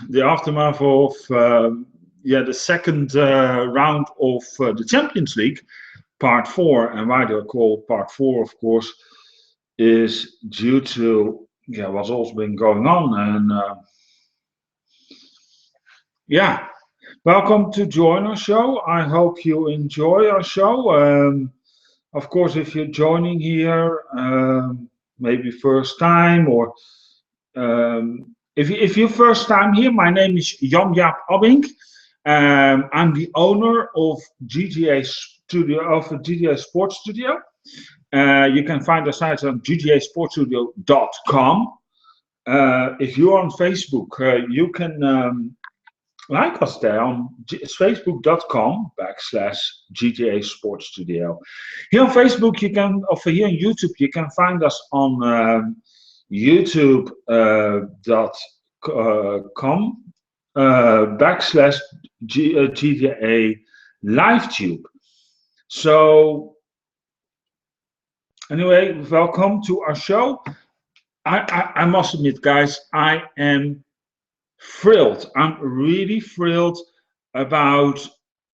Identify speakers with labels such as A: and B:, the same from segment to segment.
A: the aftermath of the second round of the Champions League, part 4. And why do I call part 4, of course, is due to what's also been going on. And welcome to join our show. I hope you enjoy our show. Of course, if you're joining here, maybe first time, or if you're first time here, my name is Jan-Jaap. I'm the owner of GTA Sports Studio. You can find the site on gtasportstudio.com. If you're on Facebook, you can like us there on facebook.com/GTA Sports Studio. Here on Facebook, you can, or here on YouTube, you can find us on youtube.com/GTA LiveTube. So anyway, welcome to our show. I must admit, guys, I am thrilled. I'm really thrilled about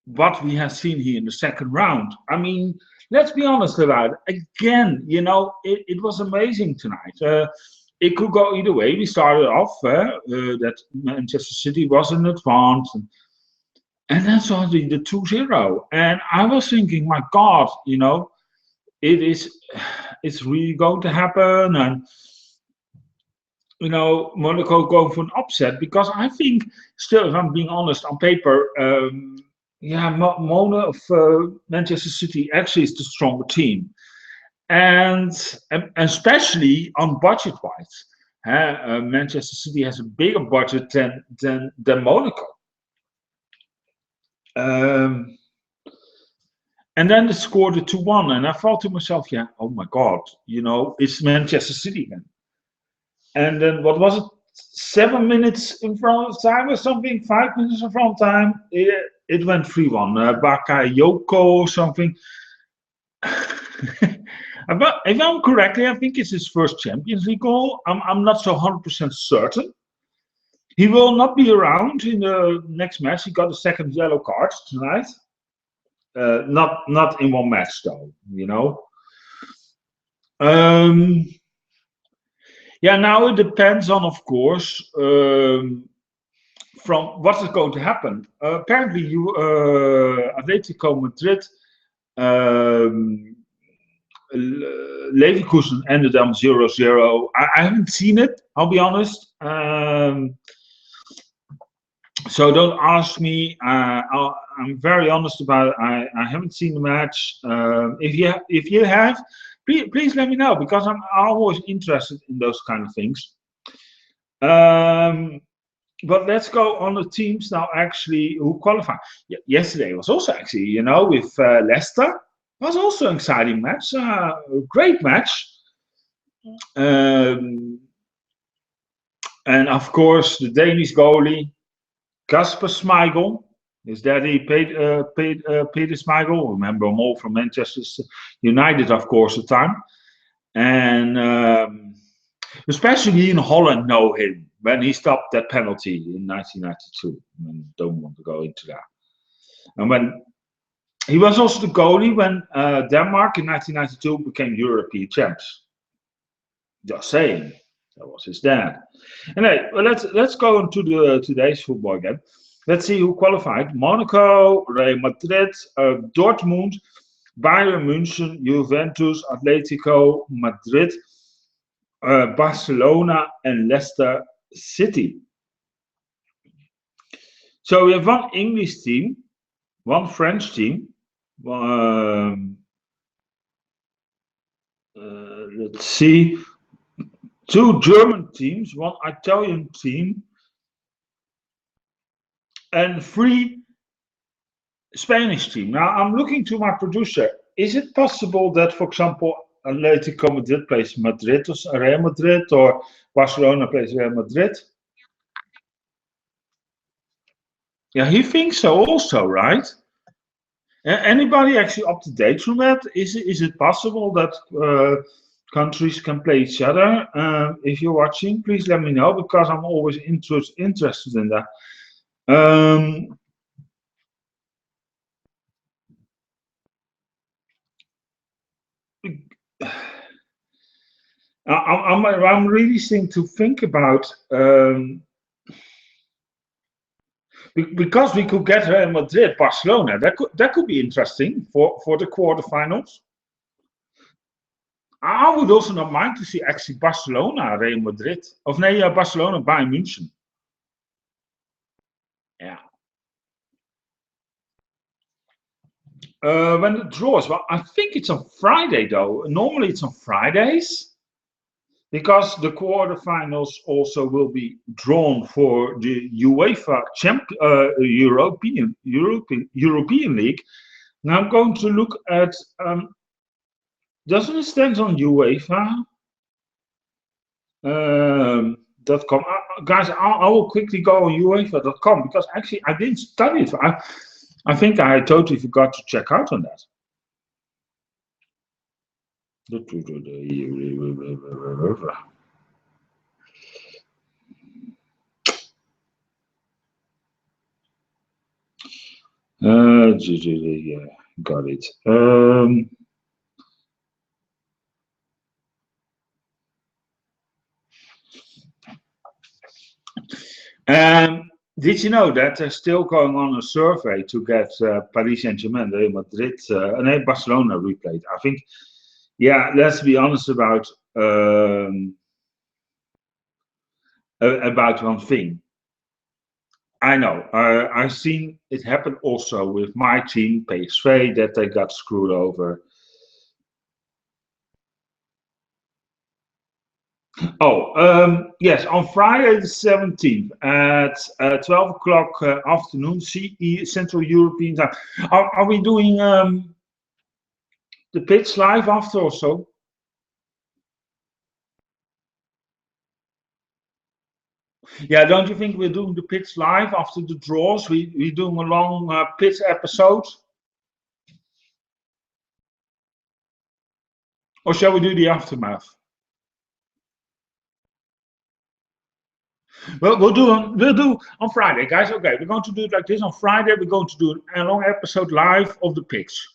A: what we have seen here in the second round. I mean, let's be honest about it. Again, it was amazing tonight. It could go either way. We started off that Manchester City was in advance, and then suddenly the 2-0. And I was thinking, my God, it's really going to happen. And Monaco going for an upset, because I think still, if I'm being honest, on paper, Manchester City actually is the stronger team, and especially on budget-wise, Manchester City has a bigger budget than Monaco. And then they scored the 2-1, and I thought to myself, oh my God, it's Manchester City again. And then what was it? 7 minutes in front of time or something? 5 minutes in front of time? It went 3-1. Bakayoko or something. If I'm correctly, I think it's his first Champions League goal. I'm not so 100% certain. He will not be around in the next match. He got a second yellow card tonight. Not in one match though. Now it depends on, of course, from what is going to happen. Apparently, Atletico Madrid, Leverkusen ended on 0-0. I haven't seen it, I'll be honest. So don't ask me. I'm very honest about it. I haven't seen the match. If you have, please let me know, because I'm always interested in those kind of things. But let's go on the teams now, actually, who qualify. Yesterday was also actually, with Leicester. It was also an exciting match, a great match. And of course, the Danish goalie, Kasper Schmeichel. His daddy, Peter Schmeichel, remember him all from Manchester United, of course, at the time. And especially in Holland know him when he stopped that penalty in 1992. I don't want to go into that. And when he was also the goalie when Denmark in 1992 became European champs. Just saying, that was his dad. Anyway, well, let's go into today's football again. Let's see who qualified. Monaco, Real Madrid, Dortmund, Bayern München, Juventus, Atletico Madrid, Barcelona, and Leicester City. So we have one English team, one French team, let's see, two German teams, one Italian team, and 3 Spanish teams. Now I'm looking to my producer. Is it possible that, for example, Atletico Madrid plays Madrid or Real Madrid, or Barcelona plays Real Madrid? Yeah, he thinks so also, right? Anybody actually up to date from that? Is it possible that countries can play each other. If you're watching, please let me know because I'm always interested in that. Um, I'm really thinking to think about because we could get Real Madrid, Barcelona. That could be interesting for the quarterfinals. I would also not mind to see actually Barcelona, Real Madrid. Of nee, Barcelona, Bayern München. Yeah. When the draws, well, I think it's on Friday though. Normally it's on Fridays because the quarterfinals also will be drawn for the UEFA European League. Now I'm going to look at. Doesn't it stand on UEFA? .com. Guys, I will quickly go on UEFA.com because actually I didn't study it. I think I totally forgot to check out on that. Yeah, got it. Did you know that they're still going on a survey to get Paris Saint-Germain, Real Madrid, and Barcelona replayed? I think, yeah, let's be honest about one thing. I know. I've seen it happen also with my team, PSV, that they got screwed over. Oh, yes, on Friday the 17th at 12 o'clock afternoon, CE, Central European time. Are we doing the pitch live after or so? Yeah, don't you think we're doing the pitch live after the draws? We're doing a long pitch episode? Or shall we do the aftermath? Well, we'll do on Friday, guys. Okay, we're going to do it like this. On Friday, we're going to do a long episode live of the pitch.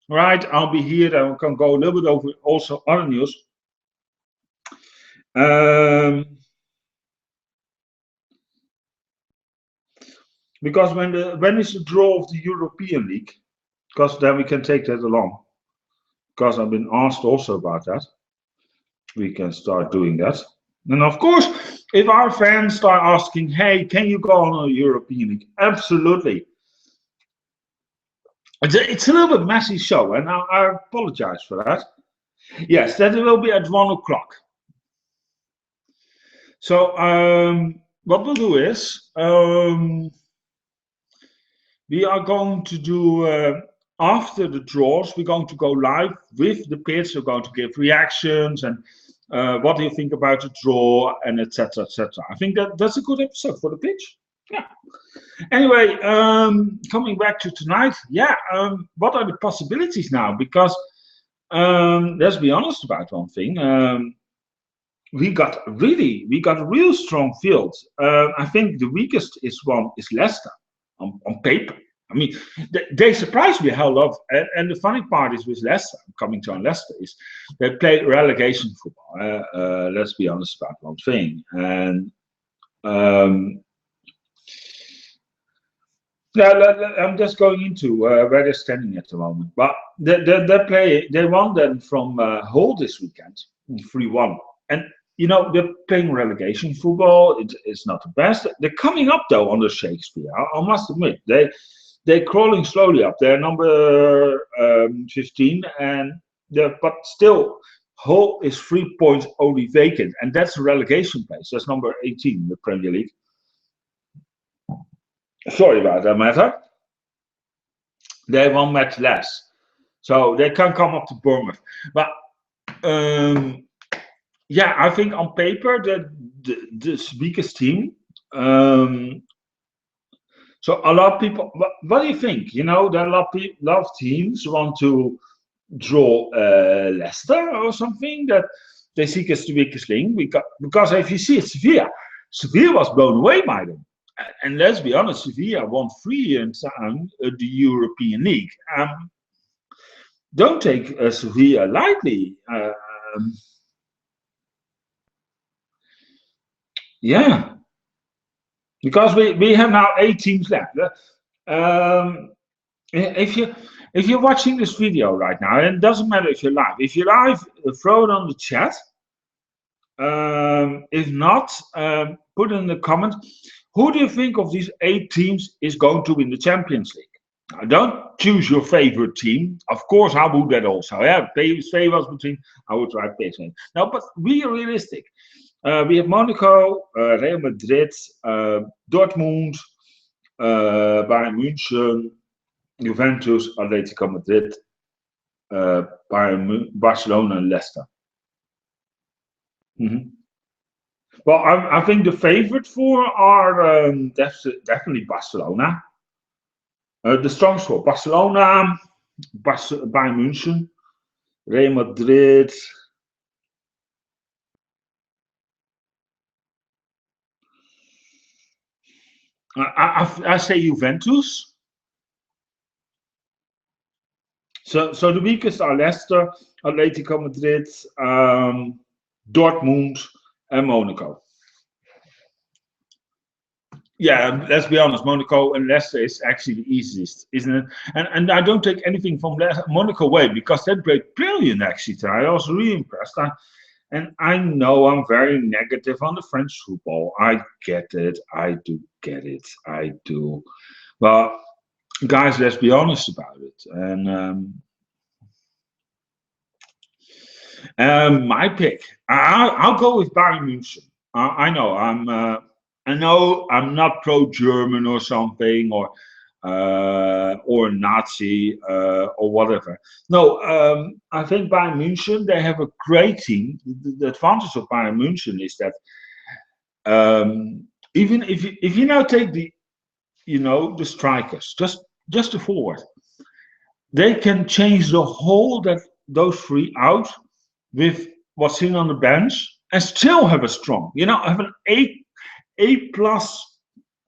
A: All right, I'll be here and we can go a little bit over also other news. Because when is the draw of the European League? Because then we can take that along. Because I've been asked also about that. We can start doing that. And of course, if our fans start asking, hey, can you go on a European League? Absolutely. It's a little bit messy show, and I apologize for that. Yes, that will be at 1 o'clock. So what we'll do is we are going to do after the draws. We're going to go live with the pitch. We're going to give reactions and what do you think about the draw and etc. etc. I think that's a good episode for the pitch. Yeah. Anyway, coming back to tonight, yeah. What are the possibilities now? Because let's be honest about one thing. We got a real strong field. I think the weakest one is Leicester on paper. I mean, they surprised me how love. And the funny part is with Leicester, coming to Leicester, is they play relegation football. Let's be honest about one thing. And yeah, I'm just going into where they're standing at the moment. But they won then from Hull this weekend, 3-1. And they're playing relegation football. It's not the best. They're coming up though under Shakespeare. I must admit they're crawling slowly up. They're number 15, but still Hull is 3 points only vacant, and that's a relegation place. That's number 18 in the Premier League. Sorry about that matter. They have 1 match less, so they can come up to Bournemouth. But yeah, I think on paper the weakest team. So a lot of people. What do you think? There are a lot of teams want to draw Leicester or something that they see as the weakest link because if you see it, Sevilla was blown away by them. And let's be honest, Sevilla won 3 years time the European League. Don't take Sevilla lightly. Yeah, because we have now 8 teams left. If you if you're watching this video right now, and it doesn't matter if you're live. If you're live, throw it on the chat. If not, put in the comment. Who do you think of these 8 teams is going to win the Champions League? Now, don't choose your favorite team. Of course, I would that also. Yeah, say was between. I would try PSG. Now, but be realistic. We have Monaco, Real Madrid, Dortmund, Bayern München, Juventus, Atletico Madrid, Barcelona, and Leicester. Well, I think the favorite four are definitely Barcelona. The strongest four: Barcelona, Bayern München, Real Madrid. I say Juventus. So the weakest are Leicester, Atletico Madrid, Dortmund, and Monaco. Yeah, let's be honest, Monaco and Leicester is actually the easiest, isn't it? And I don't take anything from Monaco away because they played brilliant actually. I was really impressed. And I know I'm very negative on the French football. I get it. I do get it. I do. But guys, let's be honest about it. And my pick, I'll go with Bayern München. I know I'm not pro-German or something or Nazi or whatever. No, I think Bayern München, they have a great team. The advantage of Bayern München is that even if you now take the strikers, just the forward, they can change the whole those three out with what's sitting on the bench and still have a strong, have an A plus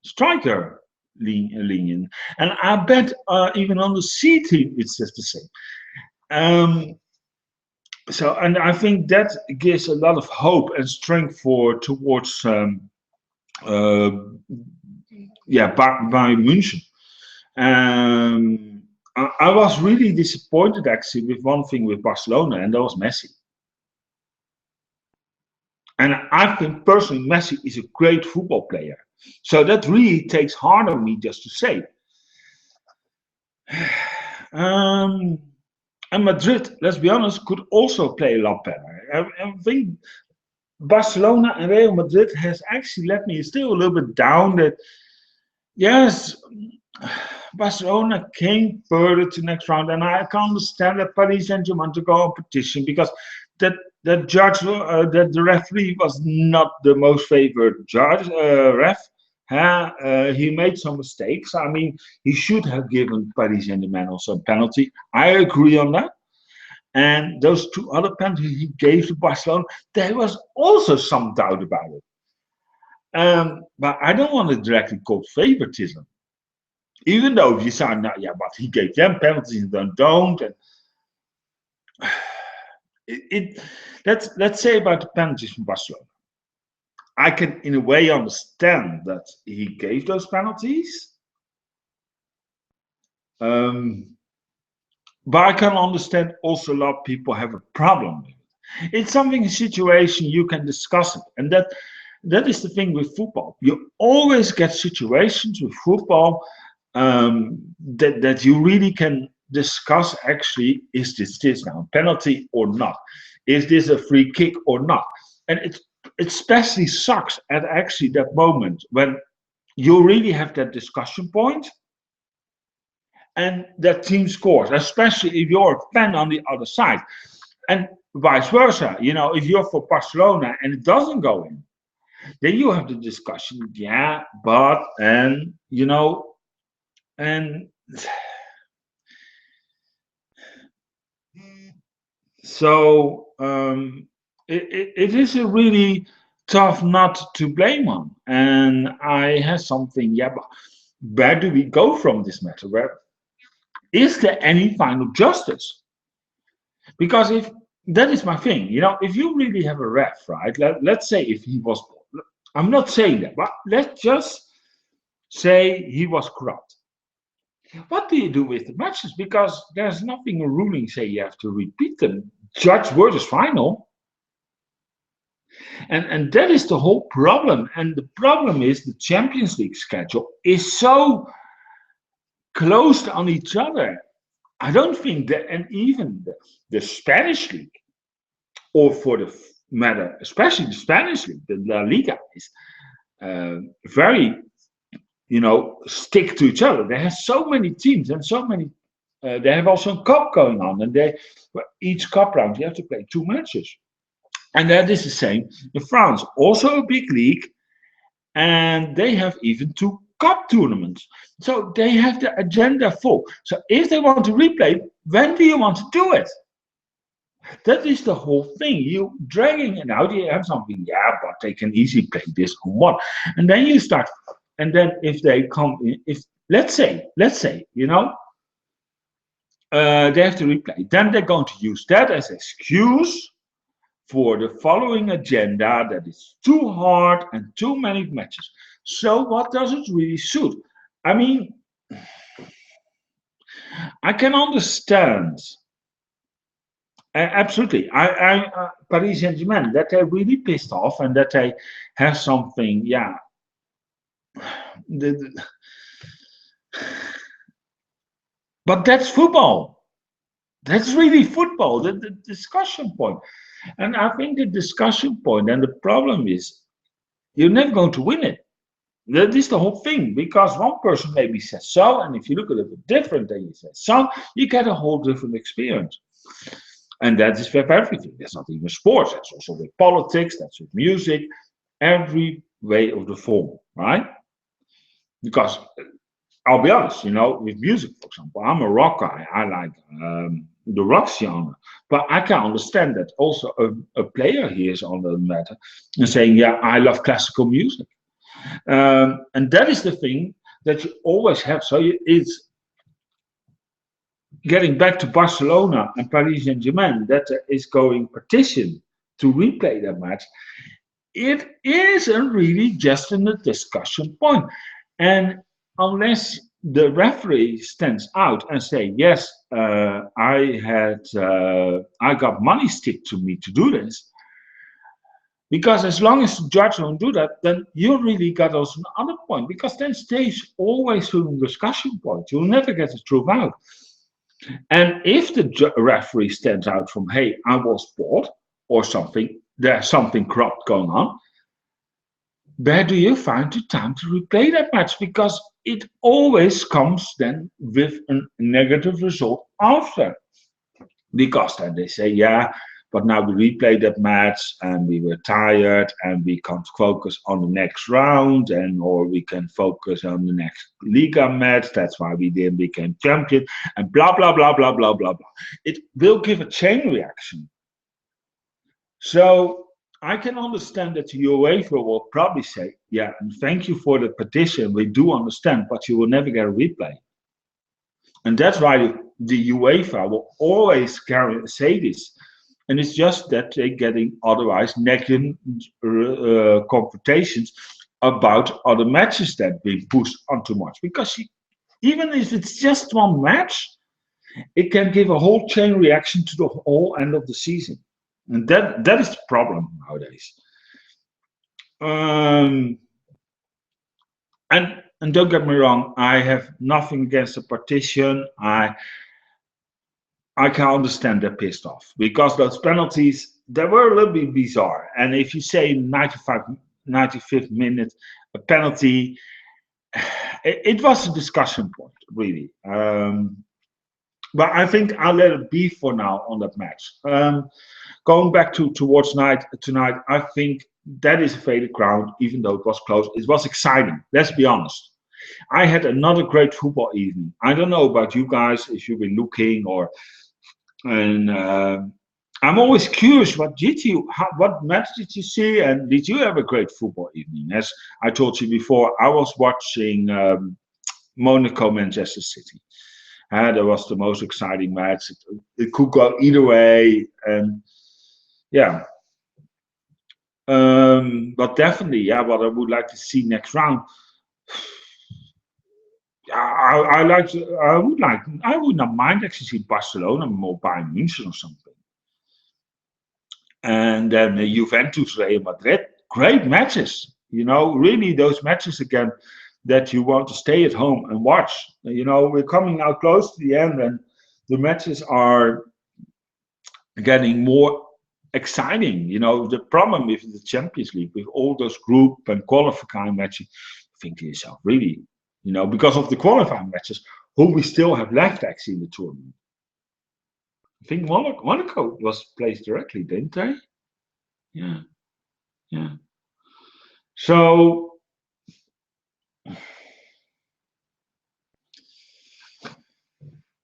A: striker lean. And I bet even on the C team it's just the same. And I think that gives a lot of hope and strength towards Bayern München. I was really disappointed actually with one thing with Barcelona, and that was Messi. And I think personally Messi is a great football player. So that really takes hard on me just to say. And Madrid, let's be honest, could also play a lot better. I think Barcelona and Real Madrid has actually let me still a little bit down that, yes, Barcelona came further to next round, and I can understand that Paris Saint-Germain to go competition because that judge, that the referee was not the most favored judge, ref. He made some mistakes. I mean, he should have given Paris Saint-Germain also a penalty. I agree on that. And those 2 other penalties he gave to Barcelona, there was also some doubt about it. But I don't want to directly call favoritism. Even though if you say, no, yeah, but he gave them penalties and then don't. And let's say about the penalties from Barcelona. I can, in a way, understand that he gave those penalties. But I can understand also a lot of people have a problem with it. It's something, a situation you can discuss it. And that is the thing with football. You always get situations with football that you really can discuss actually, is this now a penalty or not? Is this a free kick or not? And it especially sucks at actually that moment when you really have that discussion point and that team scores, especially if you're a fan on the other side. And vice versa, if you're for Barcelona and it doesn't go in, then you have the discussion, yeah, but, and So it is a really tough nut to blame on. And I have something, yeah, but where do we go from this matter? Where is there any final justice? Because if that is my thing, if you really have a ref, right? Let's say if he was, I'm not saying that, but let's just say he was corrupt. What do you do with the matches? Because there's nothing in ruling say you have to repeat them. Judge word is final. And that is the whole problem. And the problem is the Champions League schedule is so closed on each other. I don't think that, and even the Spanish league, or for the matter, especially the Spanish league, the La Liga is very, stick to each other. They have so many teams and so many. They have also a cup going on, and each cup round you have to play 2 matches, and that is the same in France. Also a big league, and they have even 2 cup tournaments. So they have the agenda full. So if they want to replay, when do you want to do it? That is the whole thing. You dragging it out, you have something, yeah, but they can easily play this on one. And then you start, and then if they come, if let's say, they have to replay, then they're going to use that as excuse for the following agenda that is too hard and too many matches. So what does it really suit? I mean, I can understand. Absolutely. Paris Saint-Germain, that they're really pissed off and that they have something, yeah. The, the- but that's football. That's really football, the discussion point. And I think the discussion point and the problem is you're never going to win it. That is the whole thing because one person maybe says so, and if you look a little bit different than you say so, you get a whole different experience. And that is with everything. That's not even sports. That's also with politics. That's with music. Every way of the form, right? Because I'll be honest, with music, for example, I'm a rock guy. I like the rock genre, but I can understand that also a player here is on the matter and saying, "Yeah, I love classical music," and that is the thing that you always have. So it's getting back to Barcelona and Paris Saint-Germain that is going petition to replay that match. It isn't really just in a discussion point. And unless the referee stands out and say, yes, I got money stick to me to do this, because as long as the judge won't do that, then you really got also another point, because then stays always through the discussion point. You'll never get the truth out. And if the referee stands out from, hey, I was bored or something, there's something corrupt going on, where do you find the time to replay that match? Because it always comes then with a negative result after. Because then they say, yeah, but now we replayed that match and we were tired and we can't focus on the next round, and or we can focus on the next Liga match. That's why we didn't become champion, and blah blah blah blah blah blah blah. It will give a chain reaction. So I can understand that the UEFA will probably say, yeah, and thank you for the petition. We do understand, but you will never get a replay. And that's why the UEFA will always say this. And it's just that they're getting otherwise negative confrontations about other matches that being pushed on too much. Because even if it's just one match, it can give a whole chain reaction to the whole end of the season. And that is the problem nowadays. Um, and don't get me wrong, I have nothing against the partition. I can understand they're pissed off because those penalties they were a little bit bizarre. And if you say 95th minute a penalty, it was a discussion point really. But I think I'll let it be for now on that match. Going back towards tonight, I think that is a faded ground, even though it was close. It was exciting. Let's be honest. I had another great football evening. I don't know about you guys if you've been looking or and I'm always curious. What match did you see, and did you have a great football evening? As I told you before, I was watching Monaco Manchester City. That was the most exciting match. It could go either way, and yeah. But definitely, yeah. What I would like to see next round, I like. I would not mind actually see Barcelona or Bayern München or something, and then Juventus, Real Madrid. Great matches. Really those matches again that you want to stay at home and watch. We're coming now close to the end, and the matches are getting more exciting. The problem with the Champions League, with all those group and qualifying matches, think to yourself, really, because of the qualifying matches, who we still have left actually in the tournament. I think Monaco was placed directly, didn't they? Yeah, yeah. So,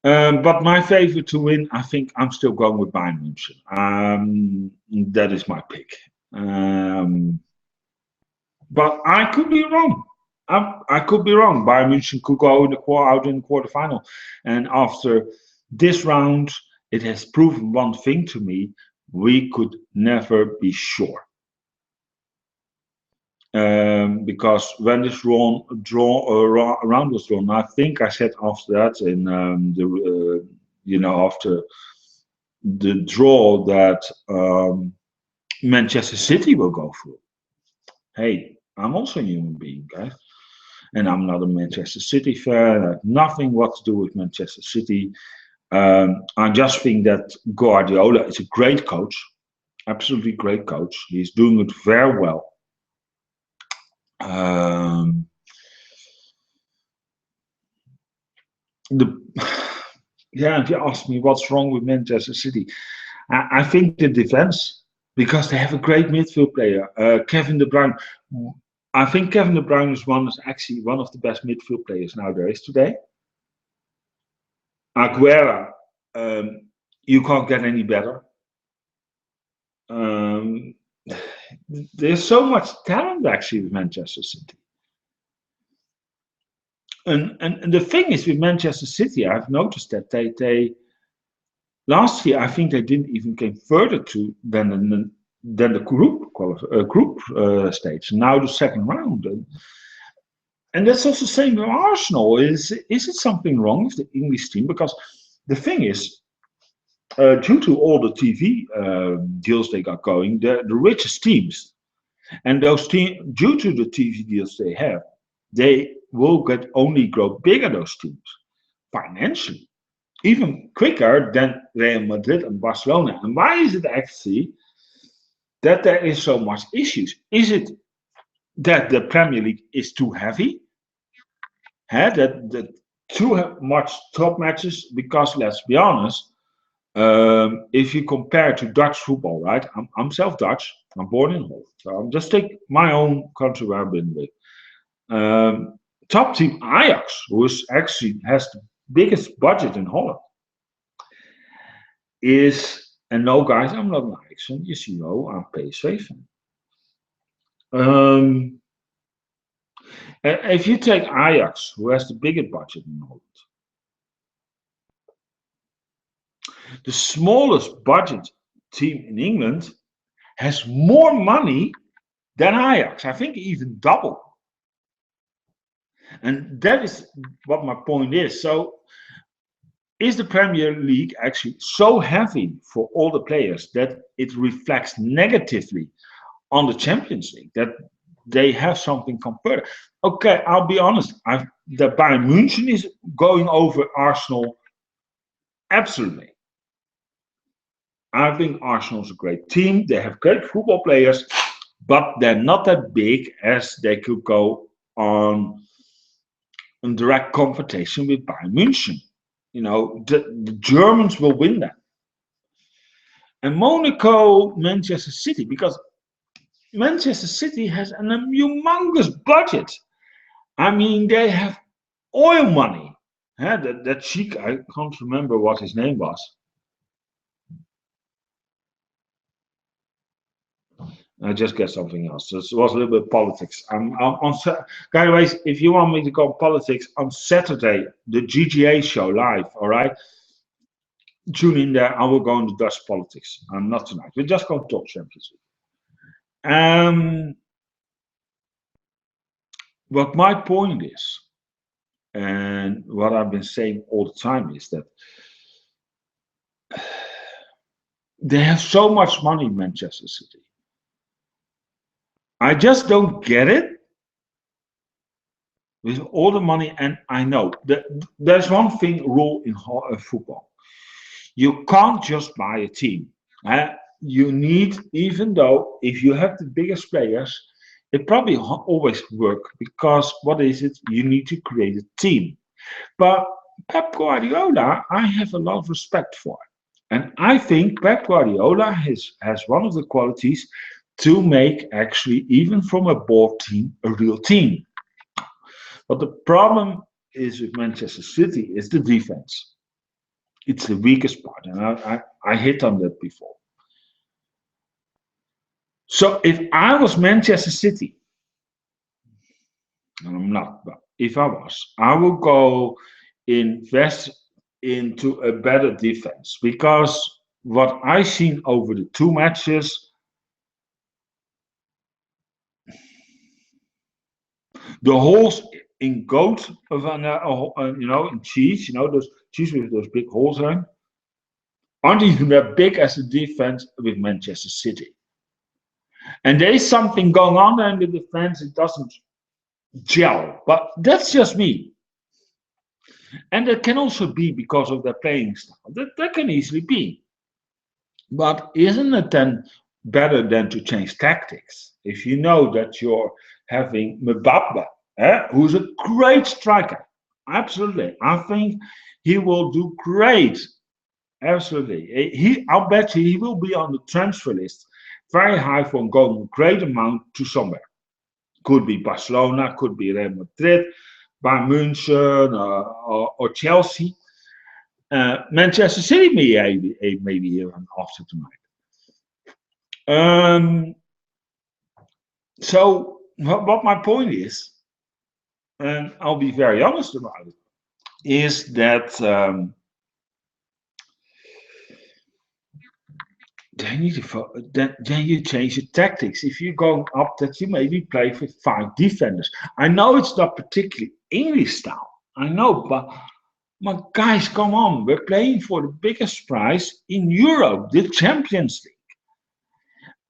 A: but my favorite to win, I think I'm still going with Bayern München. That is my pick. Um, But I could be wrong. I could be wrong. Bayern München could go out in the quarterfinal. And after this round, it has proven one thing to me: we could never be sure. Because when this round was drawn, I think I said after that in after the draw that Manchester City will go through. Hey, I'm also a human being, guys. And I'm not a Manchester City fan. I have nothing what to do with Manchester City. I just think that Guardiola is a great coach, absolutely great coach. He's doing it very well. Um, the yeah, if you ask me what's wrong with Manchester City, I think the defense, because they have a great midfield player, Kevin De Bruyne. I think Kevin De Bruyne is actually one of the best midfield players nowadays today. Aguera, you can't get any better. Um, there's so much talent actually with Manchester City. And the thing is with Manchester City, I've noticed that they last year I think they didn't even came further to than the group stage. Now the second round, and that's also the same with Arsenal. Is it something wrong with the English team? Because the thing is, due to all the TV deals they got going, the richest teams, and those teams, due to the TV deals they have, they will get only grow bigger. Those teams financially, even quicker than Real Madrid and Barcelona. And why is it actually that there is so much issues? Is it that the Premier League is too heavy? That too much top matches? Because let's be honest, if you compare to Dutch football, right? I'm self-Dutch. I'm born in Holland. So I'll just take my own country where I've been with. Top team Ajax, who is actually has the biggest budget in Holland, is, and no guys, I'm not an Ajax fan. Yes, I'm PSV fan. Um, if you take Ajax, who has the biggest budget in Holland, the smallest budget team in England has more money than Ajax. I think even double. And that is what my point is. So, is the Premier League actually so heavy for all the players that it reflects negatively on the Champions League? That they have something compared. Okay, I'll be honest. The Bayern München is going over Arsenal. Absolutely. I think Arsenal is a great team. They have great football players, but they're not that big as they could go on in direct confrontation with Bayern München. The Germans will win that. And Monaco, Manchester City, because Manchester City has an humongous budget. I mean, they have oil money. That cheek, I can't remember what his name was. I just get something else. This was a little bit politics. Guys, if you want me to go politics on Saturday, the GGA show live, all right? Tune in there. I will go into Dutch politics. Not tonight. We're just going to talk Champions League. What my point is, and what I've been saying all the time, is that they have so much money in Manchester City. I just don't get it with all the money. And I know that there's one thing rule in football: you can't just buy a team. You need, even though if you have the biggest players, it probably always work, because what is it? You need to create a team. But Pep Guardiola, I have a lot of respect for. And I think Pep Guardiola has one of the qualities to make, actually, even from a board team, a real team. But the problem is with Manchester City is the defense. It's the weakest part, and I hit on that before. So if I was Manchester City, and I'm not, but if I was, I would go invest into a better defense, because what I've seen over the two matches, the holes in goat of in cheese, those cheese with those big holes in, aren't even that big as the defense with Manchester City. And there is something going on there in the defense. It doesn't gel, but that's just me. And that can also be because of their playing style. That can easily be. But isn't it then better than to change tactics? If you know that you're having Mbappe, who's a great striker, absolutely. I think he will do great. Absolutely. I'll bet he will be on the transfer list very high for going a great amount to somewhere. Could be Barcelona, could be Real Madrid, Bayern München, or Chelsea. Manchester City maybe here after tonight. So what my point is, and I'll be very honest about it, is that then you change your tactics. If you're going up, that you maybe play with 5 defenders. I know it's not particularly English style. I know, but guys, come on. We're playing for the biggest prize in Europe, the Champions League.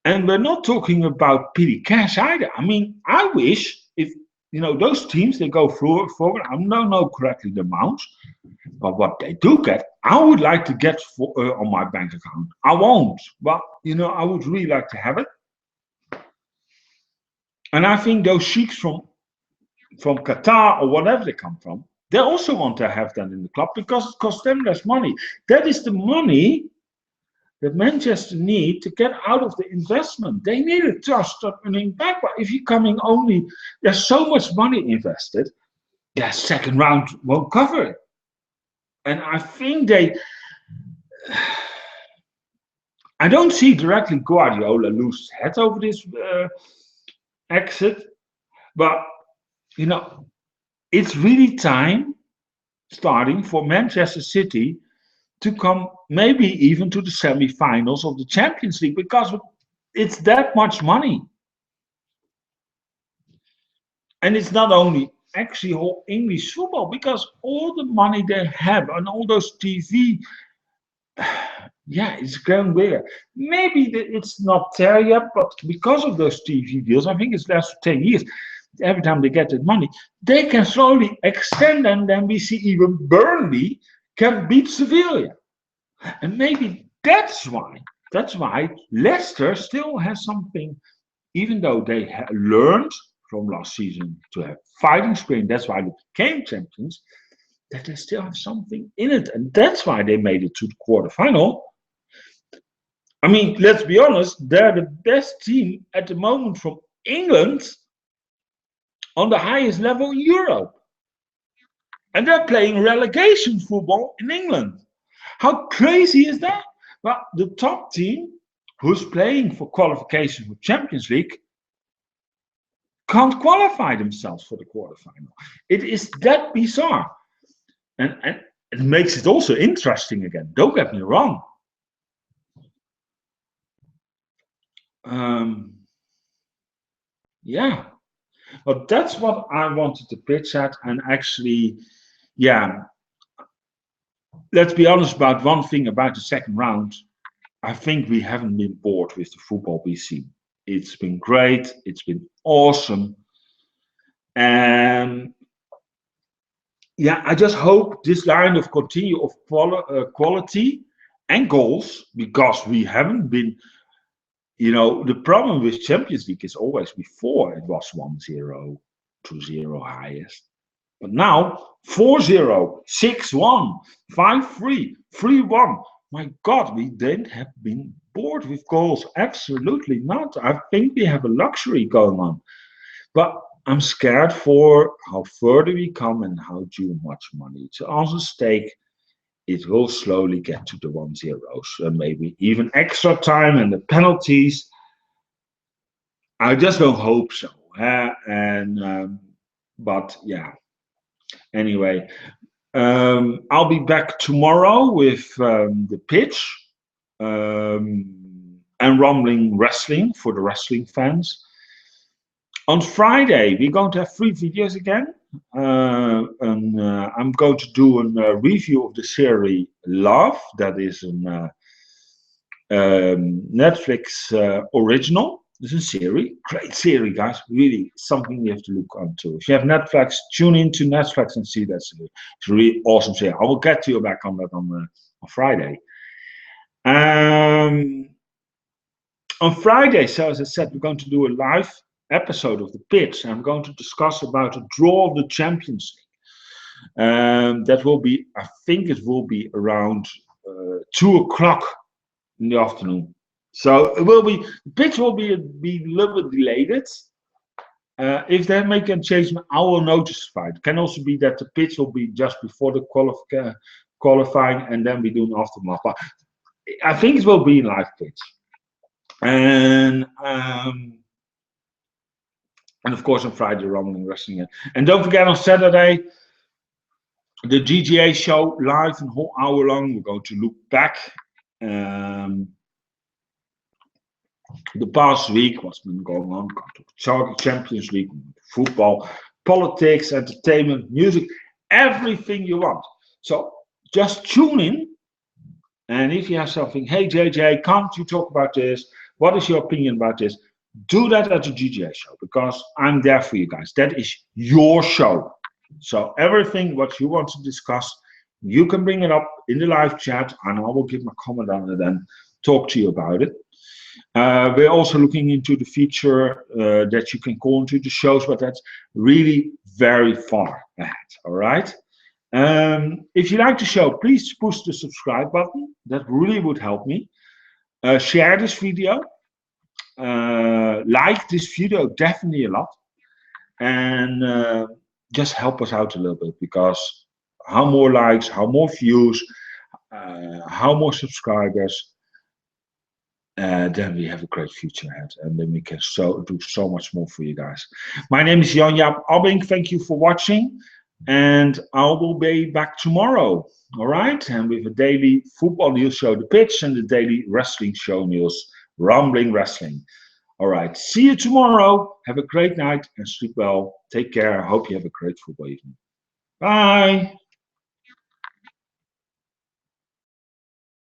A: And we're not talking about petty cash either. I mean, I wish if, those teams, they go forward. I don't know correctly the amounts, but what they do get, I would like to get on my bank account. I won't, but, I would really like to have it. And I think those sheiks from Qatar or whatever they come from, they also want to have that in the club, because it costs them less money. That is the money that Manchester need to get out of the investment. They need to just start earning back. But if you're coming only, there's so much money invested, their second round won't cover it. And I think I don't see directly Guardiola lose his head over this exit, but it's really time starting for Manchester City to come maybe even to the semi-finals of the Champions League, because it's that much money. And it's not only actually whole English football, because all the money they have and all those TV, it's going bigger. Maybe it's not there yet, but because of those TV deals, I think it's last 10 years. Every time they get that money, they can slowly extend, and then we see even Burnley can beat Sevilla. And maybe that's why Leicester still has something, even though they learned from last season to have fighting spirit. That's why they became champions, that they still have something in it. And that's why they made it to the quarterfinal. I mean, let's be honest, they're the best team at the moment from England on the highest level in Europe. And they're playing relegation football in England. How crazy is that? Well, the top team who's playing for qualification for Champions League can't qualify themselves for the quarterfinal. It is that bizarre. And it makes it also interesting again. Don't get me wrong. Yeah, but that's what I wanted to pitch at. And actually, yeah, let's be honest about one thing about the second round. I think we haven't been bored with the football we've seen. It's been great. It's been awesome. And yeah, I just hope this line of continue of quality and goals, because we haven't been, the problem with Champions League is always before it was 1-0, 2-0 highest. But now 4-0, 6-1, 5-3, 3-1. My God, we didn't have been bored with goals. Absolutely not. I think we have a luxury going on. But I'm scared for how further we come and how much money it's on stake. It will slowly get to the 1-0s and maybe even extra time and the penalties. I just don't hope so. But yeah. Anyway, I'll be back tomorrow with the pitch and Rumbling Wrestling for the wrestling fans. On Friday, we're going to have 3 videos again. And I'm going to do a review of the series Love. That is a Netflix original. It's a series. Great series, guys. Really something you have to look onto. If you have Netflix, tune into Netflix and see that series. It's a really awesome series. I will get to you back on that on Friday. On Friday, so as I said, we're going to do a live episode of the pitch. I'm going to discuss about a draw of the Champions League. That will be, I think it will be around 2 o'clock in the afternoon. So it will be, the pitch will be a little bit delayed. If they make a change, I will notify. It can also be that the pitch will be just before the qualifying and then we do an aftermath. But I think it will be in live pitch. And of course on Friday, Rumbling Wrestling. And don't forget on Saturday, the GGA show live and whole hour long. We're going to look back. The past week, what's been going on? Champions League, football, politics, entertainment, music, everything you want. So just tune in. And if you have something, hey JJ, can't you talk about this? What is your opinion about this? Do that at the GGA show because I'm there for you guys. That is your show. So everything what you want to discuss, you can bring it up in the live chat and I will give my comment on it and talk to you about it. We're also looking into the feature that you can call into the shows, but that's really very far ahead. All right. If you like the show, please push the subscribe button. That really would help me. Share this video. Like this video definitely a lot. And just help us out a little bit because how more likes, how more views, how more subscribers, then we have a great future ahead and then we can do so much more for you guys. My name is Jan-Jaap Abbing. Thank you for watching and I will be back tomorrow. All right. And with a daily football news show, The Pitch, and the daily wrestling show news, Rumbling Wrestling. All right. See you tomorrow. Have a great night and sleep well. Take care. I hope you have a great football evening. Bye.